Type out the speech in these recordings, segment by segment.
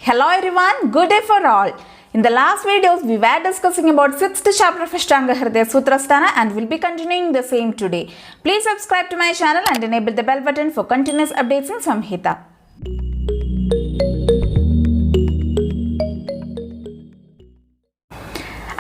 Hello everyone, good day for all. In the last videos, we were discussing about 6th chapter of Ashtanga Hridaya Sutrasthana and will be continuing the same today. Please subscribe to my channel and enable the bell button for continuous updates in Samhita.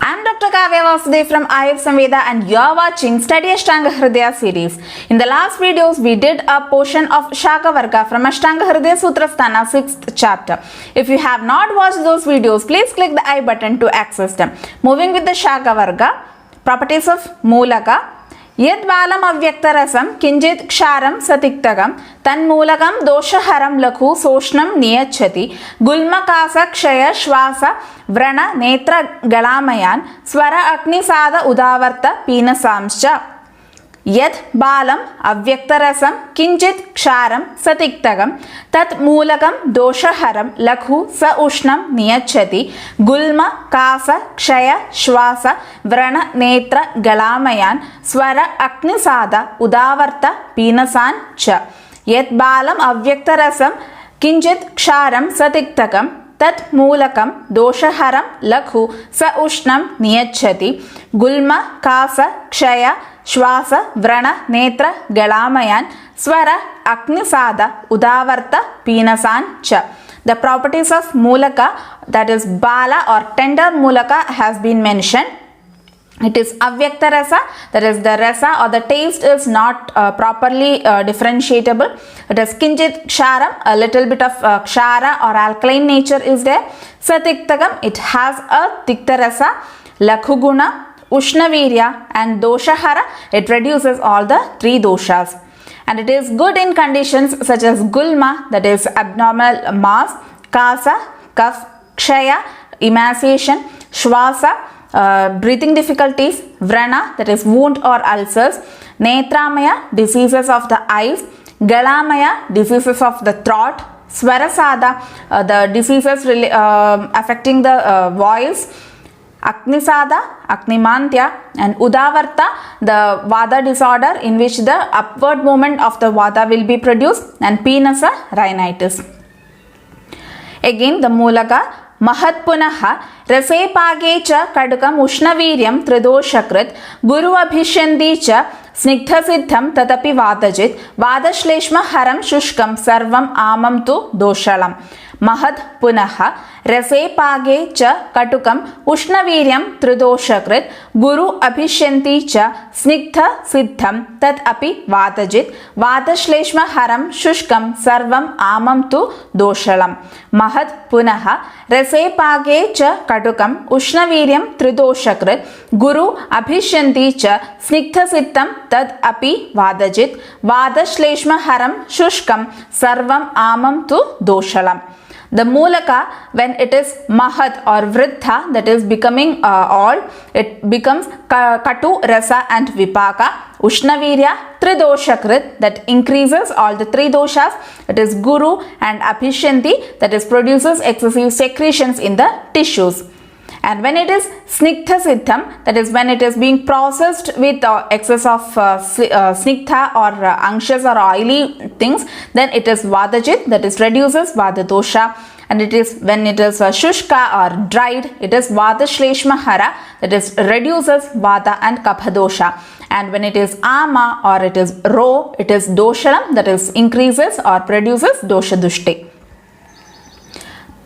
I am Dr. Kavya Vasudev from Ayur Samveda and you are watching Study Ashtanga Hridaya series. In the last videos, we did a portion of Shaka Varga from Ashtanga Hridaya Sutrasthana 6th chapter. If you have not watched those videos, please click the I button to access them. Moving with the Shaka Varga, properties of Moolaka. यद बालम अव्यक्तरसम किंचित क्षारम सतिक्तगम तन्मूलकम दोषहरम लघु सोष्णम नियच्छति गुल्मकास क्षय श्वास व्रण नेत्र गलामयान स्वर अग्निसाद उदावर्त पीनसांश्च यद बालम अव्यक्तरसम किंचित क्षारम सतिक्तगम तन्मूलकम दोषहरम लघु स उष्णम नियच्छति गुल्म कास क्षय श्वास व्रण नेत्र गलामयान स्वर अग्निसाद उदावर्त पीनसान् च यद बालम अव्यक्तरसम किंचित क्षारम सतिक्तगम तन्मूलकम दोषहरम लघु स उष्णम नियच्छति गुल्म कास क्षय श्वास व्रण नेत्र गलामयान स्वर अग्निसाद उदावर्त पीनसान् च. The properties of Moolaka, that is Bala or tender Moolaka, has been mentioned. It is Avyakta Rasa, that is the rasa or the taste is not properly differentiable. It is Kinchit Ksharam, a little bit of Kshara or alkaline nature is there. Satiktagam, it has a Tikta Rasa. Lakhuguna, Ushnavirya and Doshahara, it reduces all the three doshas. And it is good in conditions such as Gulma, that is abnormal mass, Kasa, cough, Kshaya, emaciation, Shwasa, breathing difficulties, Vrana, that is wound or ulcers, Netramaya, diseases of the eyes, Galamaya, diseases of the throat, Swarasada, the diseases affecting the voice, Agnisada, Agnimantya and Udavarta, the Vada disorder in which the upward movement of the Vada will be produced, and Pinasa, rhinitis. Again the Moolaka, Mahatpunaha, Rasepage cha Kadukam Ushnaviryam Tridoshakrit, Guru Abhishyandi cha Snigdha Siddham Tatapi Vadajit, Vadashleshma Haram Shushkam Sarvam Amam tu Doshalam. Mahad Punaha Rasepage cha Katukam Ushnaviryam Tridoshakrit Guru Abhishyanti cha Snigdha Siddham Tat Api Vadajit Vadashleshma Haram Shushkam Sarvam Amam tu Doshalam. Mahad Punaha Rasepage cha Katukam Ushnaviryam Tridoshakrit Guru Abhishyanti cha Snigdha Siddham Tat Api Vadajit Vadashleshma Haram Shushkam Sarvam Amam tu Doshalam. The Moolaka, when it is Mahad or Vriddha, that is becoming all, it becomes Katu, Rasa and Vipaka. Ushnavirya, Tridoshakrit, that increases all the three doshas. It is Guru and Abhishyanti, that is produces excessive secretions in the tissues. And when it is Snigdha Siddham, that is when it is being processed with excess of Snigdha or anxious or oily things, then it is Vadajit, that is reduces Vada dosha. And it is when it is Shushka or dried, it is Vadashleshma Hara, that is reduces Vada and Kapha dosha. And when it is Ama or it is Ro, it is Doshalam, that is increases or produces Dosha Dushti.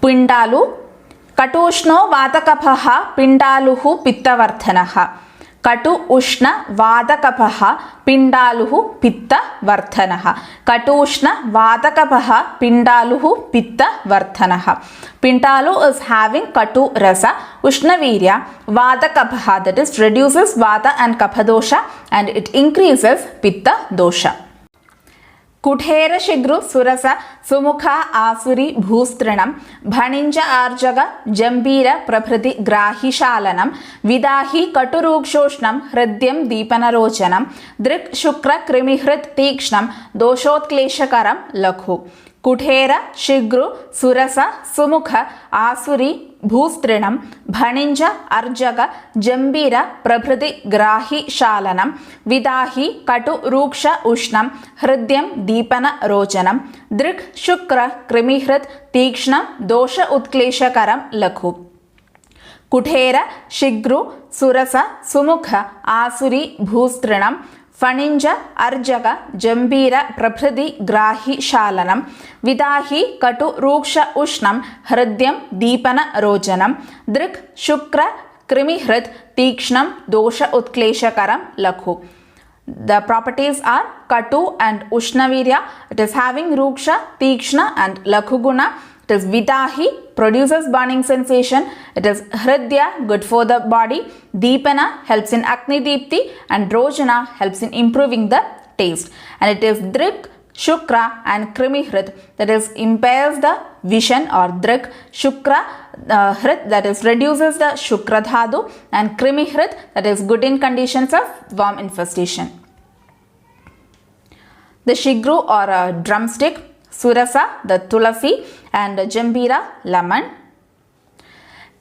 Pindalu Katushno Vadakapaha Pindaluhu Pittavarthanaha. Katu Ushna Vadakapaha Pindaluhu Pitta Varthanaha. Katushna Vadakapaha Pindaluhu Pitta Varthanaha. Pindalu is having Katu Rasa, Ushnavirya, Vadakapaha, that is reduces Vada and Kapha dosha and it increases Pitta dosha. Kudhera Shigru Surasa Sumukha Asuri Bhustranam Bhaninja Arjaga Jambira Praprati Grahi Shalanam Vidahi Katurukshoshnam Hridyam Deepanarochanam Drik Shukra Krimihrit Tekshnam Doshotkleshakaram Lakhu कुठेर शिग्रु सुरस सुमुख आसुरी भूस्तृणं भणिंज अर्जक जंबीर प्रभृति ग्राहि शालनं विदाहि कटु रूक्ष उष्णं हृद्यं दीपन रोचनं दृक् शुक्र कृमिहृत् तीक्ष्णं दोष उत्क्लेशकरं लघु कुठेर शिग्रु सुरस सुमुख आसुरी भूस्तृणं फणिंज अर्जक जंबीर प्रभृति ग्राहि शालनं विदाहि कटु रूक्ष उष्णं हृद्यं दीपन रोचनं दृक् शुक्र कृमिहृत् तीक्ष्णं दोष उत्क्लेशकरं लघु. The properties are Katu and Ushnavirya. It is having Ruksha, Tikshna and Lakhu guna. It is Vidahi, produces burning sensation. It is Hridya, good for the body. Deepana helps in Agni Deepti, and Rojana helps in improving the taste. And it is Drik, Shukra and Krimihrit, that is impairs the vision, or Drik, Shukra, Hrit, that is reduces the Shukra Dhadu, and Krimihrit, that is good in conditions of worm infestation. The Shigru or drumstick, Surasa, the Tulasi, and Jambira, lemon.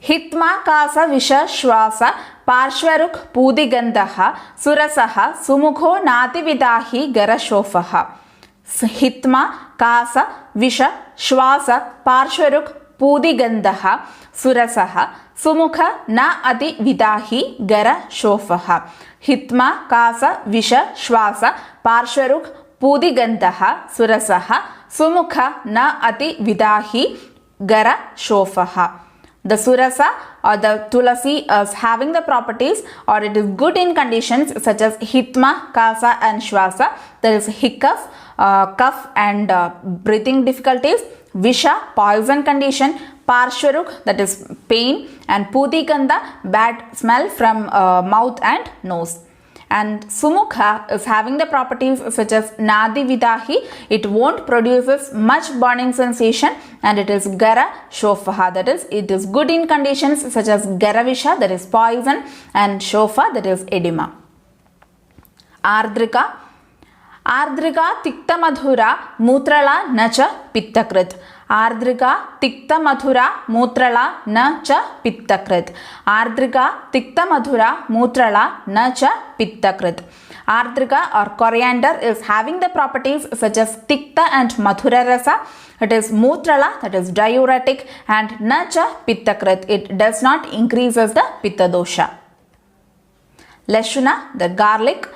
Hitma kasa visha shwasa parshvaruk pudigandaha surasaha sumukho nati vidahi garashofaha. Hitma kasa visha shwasa parshvaruk pudigandaha surasaha sumukha na ati vidahi garashofaha. Hitma kasa visha shwasa parshvaruk pudigandaha surasaha sumukha na ati vidahi gara shofaha. The surasa or the tulasi is having the properties, or it is good in conditions such as hitma, kasa and shwasa, that is hiccup, cough and breathing difficulties, visha, poison condition, parshvaruk, that is pain, and pudigandha, bad smell from mouth and nose. And sumukha is having the properties such as nadi vidahi, it won't produce much burning sensation, and it is gara shofaha, that is it is good in conditions such as garavisha, that is poison, and shofa, that is edema. Ardrika, ardrika tikta madhura mutrala nacha pittakrit. Ardrika tikta madhura mutrala na cha pittakrit. Ardrika tikta madhura mutrala na cha pittakrit. Ardrika or coriander is having the properties such as tikta and madhura rasa. It is mutrala, that is diuretic, and na cha pittakrit, it does not increases the pitta dosha. Lashuna, the garlic.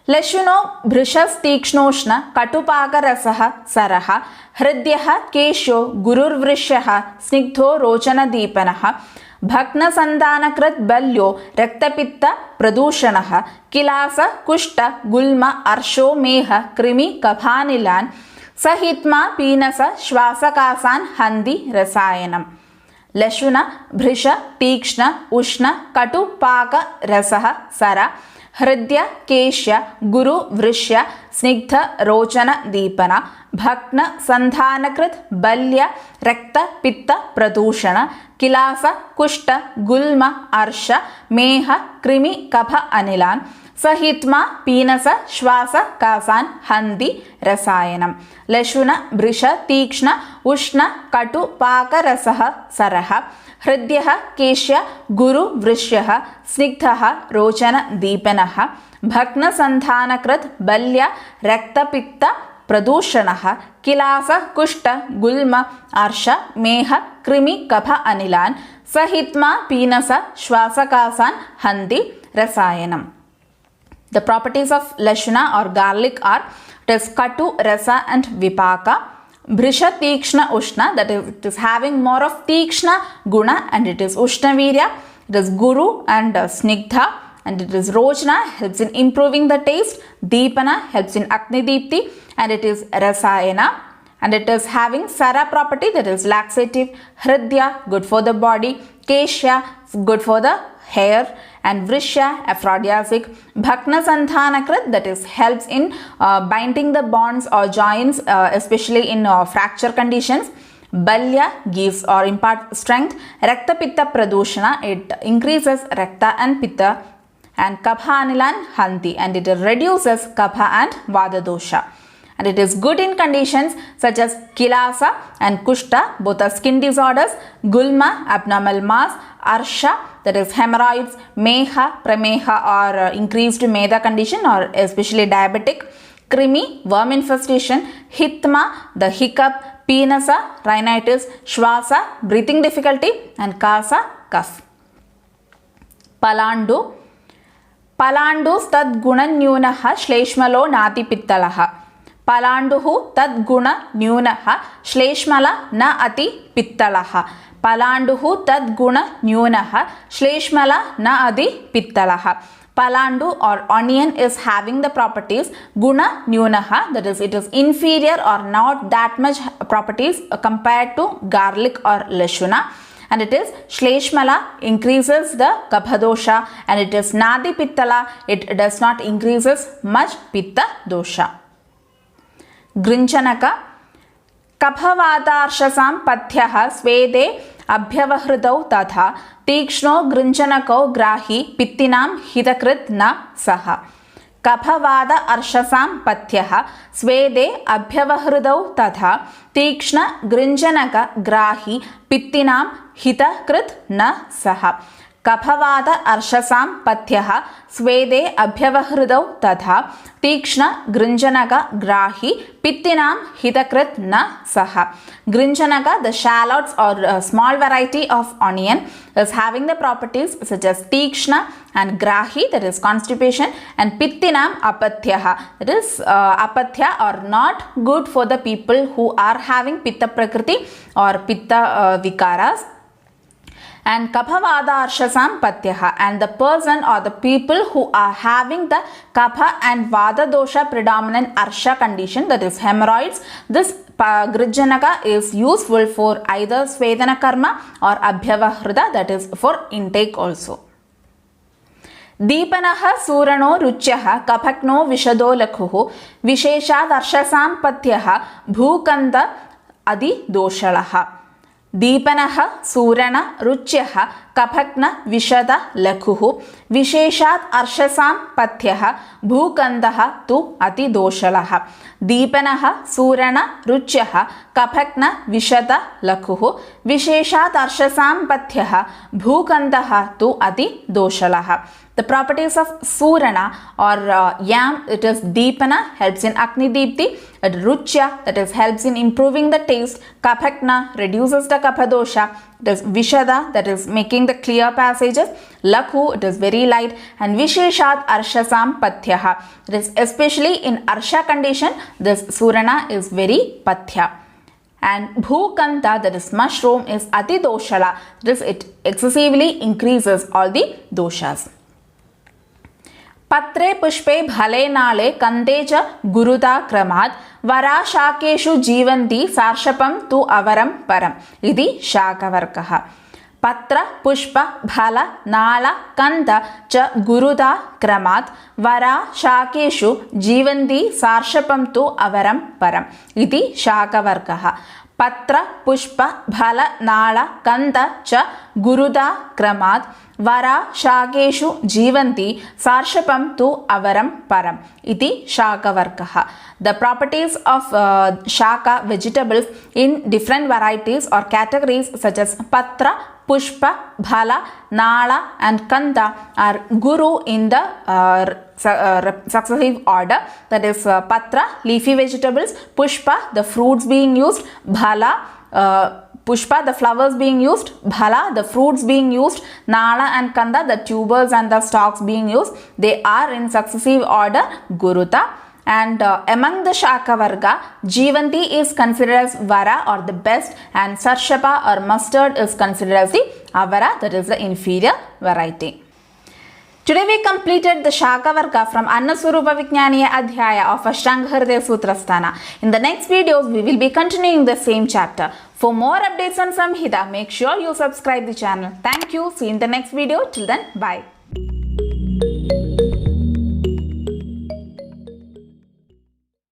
लशुनो भृशस्तीक्ष्णोष्ण कटुपाकरसः सरः हृद्यः केशो गुरुर्वृष्यः स्निग्धो रोचनदीपनः भग्नसन्धानकृत् बल्यो रक्तपित्त प्रदूषणः किलास कुष्ठ गुल्म अर्शो मेह कृमि कफानिलान् सहित्मा पीनस श्वासकासान् हन्ति रसायनम्. लशुन भृश तीक्ष्ण उष्ण कटुपाक रसः सर हृदय केश्य गुरु वृष्य स्निग्ध रोचन दीपन भग्न संधानकृत बल्य रक्त पित्त प्रदूषण किलास कुष्ठ गुल्म अर्श मेह कृमि कफ अनिलान् सहित्मा पीनस श्वास कासान् हन्ति रसायनम्. लशुन भृश तीक्ष्ण उष्ण कटु पाक रसः सरः हृद्यः केश्य गुरु वृष्यः स्निग्धः रोचन दीपनः भग्न संधानकृत बल्य रक्तपित्त प्रदूषणः किलास कुष्ठ गुल्म अर्श मेह कृमि कफ अनिलान् सहित्मा पीनस श्वासकासान् हन्ति रसायनम्. The properties of lashuna or garlic are, it is katu, rasa and vipaka. Brisha tikshna ushna, that is it is having more of tikshna guna, and it is ushnavirya. It is guru and snigdha, and it is rojna, helps in improving the taste. Deepana helps in agni deepti, and it is rasayana, and it is having sara property, that is laxative. Hridya, good for the body. Keshya, good for the hair, and vrishya, aphrodisiac. Bhakna sandhanakrit, that is helps in binding the bonds or joints, especially in fracture conditions. Balya gives or imparts strength. Rakta pitta pradushana, it increases rakta and pitta. And kapha anilan hanti, and it reduces kapha and vada dosha. and it is good in conditions such as Kilasa and Kushta, both are skin disorders, Gulma, abnormal mass, Arsha, that is hemorrhoids, Meha, Prameha or increased Meda condition or especially diabetic, Krimi, worm infestation, Hitma, the hiccup, Penasa, rhinitis, Shwasa, breathing difficulty, and Kasa, cough. Palandu, Palandus tadgunanyunah श्लेष्मलो नातिपित्तलः. Palanduhu tadgunanyunah श्लेष्मल न अति पित्तलः. Palanduhu tadgunanyunah श्लेष्मल न अति पित्तलः. Palandu or onion is having the properties guna nyunaha, that is it is inferior or not that much properties compared to garlic or lashuna, and it is shleshmala, increases the kapha dosha, and it is nadi pittala, it does not increases much pitta dosha. Grinchanaka kaphavadaarshasam pathyah swede अभ्यवहृतौ तथा तीक्ष्णो गृञ्जनको ग्राही पित्तिनां हितकृत् न सः. कफवाद अर्शसां पथ्यः स्वेदे अभ्यवहृतौ तथा तीक्ष्ण गृञ्जनक ग्राही पित्तिनां हितकृत् न सः. कफवाद अर्शसां पथ्यः स्वेदे अभ्यवहृतौ तथा तीक्ष्ण गृञ्जनक ग्राही पित्तिनां हितकृत् न सः. Grinjanaka, the shallots or small variety of onion, is having the properties such as Tikshna and Grahi, that is constipation, and Pittinam apathyah, that is apathya or not good for the people who are having Pitta Prakriti or Pitta Vikaras. And kaphavada arshasam patyaha, and the person or the people who are having the kapha and vada dosha predominant arsha condition, that is hemorrhoids, this grijjanaka is useful for either svedana karma or abhyavahrita, that is for intake also. दीपनः सूरणो रुच्यः कफक्नो विशदो लघुः विशेषाद् अर्शसां पथ्यः भूकन्द अधिदोषलः. दीपनः सूरण रुच्यः कफक्न विशद लघुः विशेषात् अर्शसां पथ्यः भूकन्दः तु अतिदोषलः. दीपनः सूरण रुच्यः कफक्न विशद लघुः विशेषात् अर्शसां पथ्यः भूकन्दः तु अतिदोषलः. The properties of Surana or yam, it is Deepana, helps in Agni Deepti, Ruchya, that is helps in improving the taste, Kapakna, reduces the Kapha dosha, it is Vishada, that is making the clear passages, Lakhu, it is very light, and Visheshat Arshasam Pathyaha, it is especially in Arsha condition, this Surana is very Pathya. And Bhukanta, that is mushroom, is Ati Doshala, that is it excessively increases all the doshas. पत्रे पुष्पे भले नाले कंदे च गुरुता क्रमात् वरा शाकेषु जीवन्ति सार्षपं तु अवरं परम् इति शाकवर्गः. पत्र पुष्प फल नाल कंद च गुरुता क्रमात् वरा शाकेषु जीवन्ति सार्षपं तु अवरं परम् इति शाकवर्गः. पत्र पुष्प फल नाल कंद च गुरुता क्रमात् वरा शाकेषु जीवन्ति सार्षपं तु अवरं परम् इति शाकवर्गः. The properties of shaka vegetables in different varieties or categories such as patra, pushpa, bhala, nala and kanda are guru in the successive order, that is patra, leafy vegetables, pushpa, the fruits being used, bhala, Pushpa, the flowers being used, Bhala, the fruits being used, Nala and Kanda, the tubers and the stalks being used. They are in successive order Guruta. And among the Shaka Varga, Jivanti is considered as Vara or the best, and Sarshapa or mustard is considered as the Avara, that is the inferior variety. Today we completed the Shaka Varga from Annaswarupa Vijnaniya Adhyaya of Ashtanga Hridaya Sutrasthana. In the next videos, we will be continuing the same chapter. For more updates on Samhita, make sure you subscribe the channel. Thank you. See you in the next video. Till then, bye.